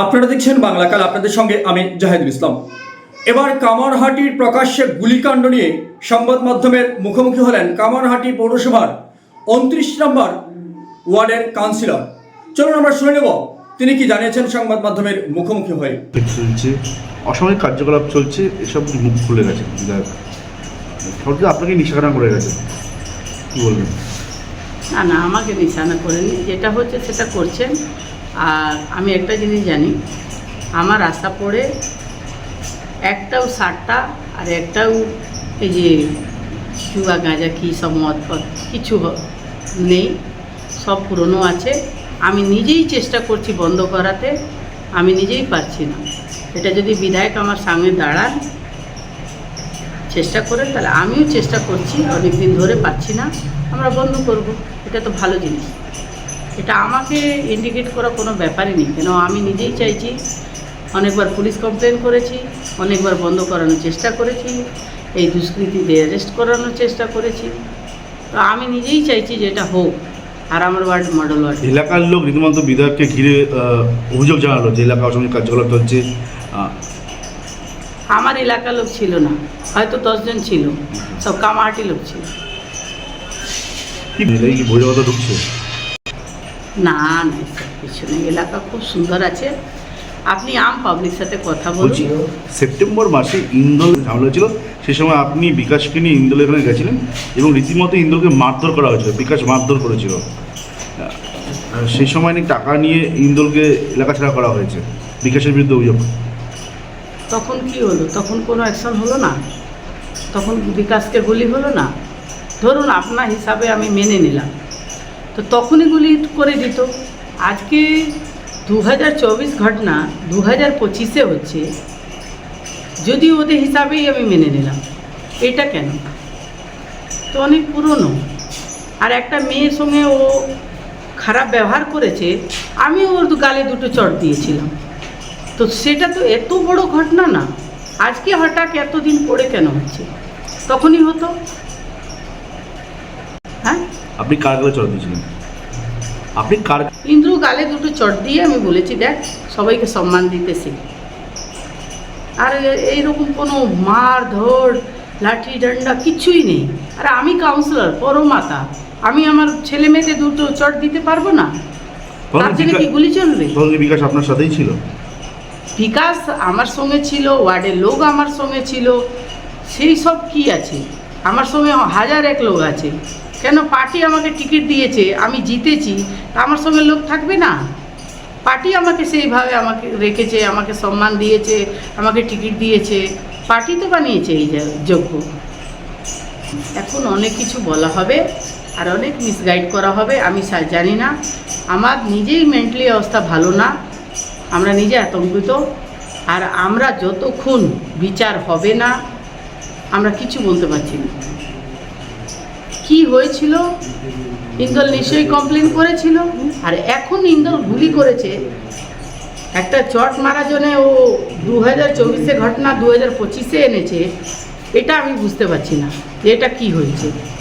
আপনারা দেখছেন বাংলা কাল, আপনাদের সঙ্গে আমি জাহিদুল ইসলাম। এবার কামারহাটির প্রকাশ্যে গুলিকাণ্ড নিয়ে সংবাদ মাধ্যমের মুখোমুখি হলেন কামারহাটি পৌরসভার 29 নম্বর ওয়ার্ডের কাউন্সিলর। চলুন আমরা শুনে নেব তিনি কি জানিয়েছেন সংবাদ মাধ্যমের মুখোমুখি হয়ে। চলছে, অসামরিক কার্যকলাপ চলছে, এসব মুখ খুলে গেছে, সরকার আপনাকে নিশানা করে গেছে, কি বলবেন? না, আমাকে নিশানা করেনি, যেটা হচ্ছে সেটা করছেন। আর আমি একটা জিনিস জানি, আমার আশা পড়ে একটাও সারটা আর একটাও এই যে চুয়া গাঁজা কি সব মদ ফদ কিছু নেই, সব পুরনো আছে। আমি নিজেই চেষ্টা করছি বন্ধ করাতে, আমি নিজেই পারছি না। এটা যদি বিধায়ক আমার সামনে দাঁড়ান চেষ্টা করেন, তাহলে আমিও চেষ্টা করছি, অনেক দিন ধরে পাচ্ছি না, আমরা বন্ধ করব। এটা তো ভালো জিনিস, এটা আমাকে ইন্ডিকেট করা কোনো ব্যাপারই নেই। কেন আমি নিজেই চাইছি, অনেকবার পুলিশ কমপ্লেন করেছি, অনেকবার বন্ধ করানোর চেষ্টা করেছি, এই দুষ্কৃতীদের অ্যারেস্ট করানোর চেষ্টা করেছি। তো আমি নিজেই চাইছি যে এটা হোক। আর আমার ওয়ার্ড মডেল ওয়ার্ড, এলাকার লোক রীতিমতো বিধায়ককে ঘিরে অভিযোগ জানালো যে এলাকা অসামরিক কার্যকলাপ চলছে। আমার এলাকার লোক ছিল না, হয়তো 10 জন ছিল, সব কামারহাটি লোক ছিল। কি বহিরাগত ঢুকছে? না না, এসব কিছু নেই, এলাকা খুব সুন্দর আছে। আপনি আম পাবলিক সাথে কথা বলছি, বলুন। সেপ্টেম্বর মাসে ইন্দোল ঝামেলা হয়েছিল, সেই সময় আপনি বিকাশকে নিয়ে ইন্দোল এখানে গেছিলেন এবং রীতিমতো ইন্দোলকে মারধর করা হয়েছিল, বিকাশ মারধর করেছিল। সেই সময় নাকি টাকা নিয়ে ইন্দোলকে এলাকা ছাড়া করা হয়েছে, বিকাশের বিরুদ্ধে অভিযোগ। তখন কি হলো? তখন কোনো অ্যাকশন হলো না, তখন বিকাশকে গুলি হলো না। ধরুন আপনার হিসাবে আমি মেনে নিলাম, তো তখনই গুলি করে দিত। আজকে 2024 ঘটনা 2025-এ হচ্ছে, যদি ওদের হিসাবেই আমি মেনে নিলাম, এটা কেন? তো অনেক পুরনো। আর একটা মেয়ের সঙ্গে ও খারাপ ব্যবহার করেছে, আমি ওর গালে দুটো চড় দিয়েছিলাম, তো সেটা তো এত বড় ঘটনা না। আজকে হঠাৎ এতদিন পরে কেন হচ্ছে? তখনই হতো। হ্যাঁ, আপনি কার গালে চড় দিয়েছিলেন? আপনি কার? ইন্দ্রু গালে দুটো চট দিয়ে আমি বলেছি, দেখ সবাইকে সম্মান দিতে শিখ। আর এইরকম কোনো মার ধর লাঠি ডান্ডা কিছুই নেই। আর আমি কাউন্সিলর পরমাতা, আমি আমার ছেলে মেয়েদের দুটো চট দিতে পারবো না? তার জন্য কি গুলি চলবে? বিকাশ আপনার সাথেই ছিল? বিকাশ আমার সঙ্গে ছিল, ওয়ার্ডের লোক আমার সঙ্গে ছিল, সেই সব কি আছে? আমার সঙ্গে 1001 লোক আছে। কেন? পার্টি আমাকে টিকিট দিয়েছে, আমি জিতেছি, আমার সঙ্গে লোক থাকবে না? পার্টি আমাকে সেইভাবে আমাকে রেখেছে, আমাকে সম্মান দিয়েছে, আমাকে টিকিট দিয়েছে, পার্টি তো বানিয়েছে এই যোগ্য। এখন অনেক কিছু বলা হবে আর অনেক মিসগাইড করা হবে, আমি জানি না। আমার নিজেই মেন্টালি অবস্থা ভালো না, আমরা নিজে আতঙ্কিত। আর আমরা যতক্ষণ বিচার হবে না আমরা কিছু বলতে পারছি না। কি হয়েছিল? ইন্দোল নিশ্চয়ই কমপ্লেন করেছিল, আর এখন ইন্দোল গুলি করেছে। একটা চট মারা জন্য ও 2024-এ ঘটনা 2025-এ এনেছে, এটা আমি বুঝতে পারছি না যে এটা কি হয়েছে।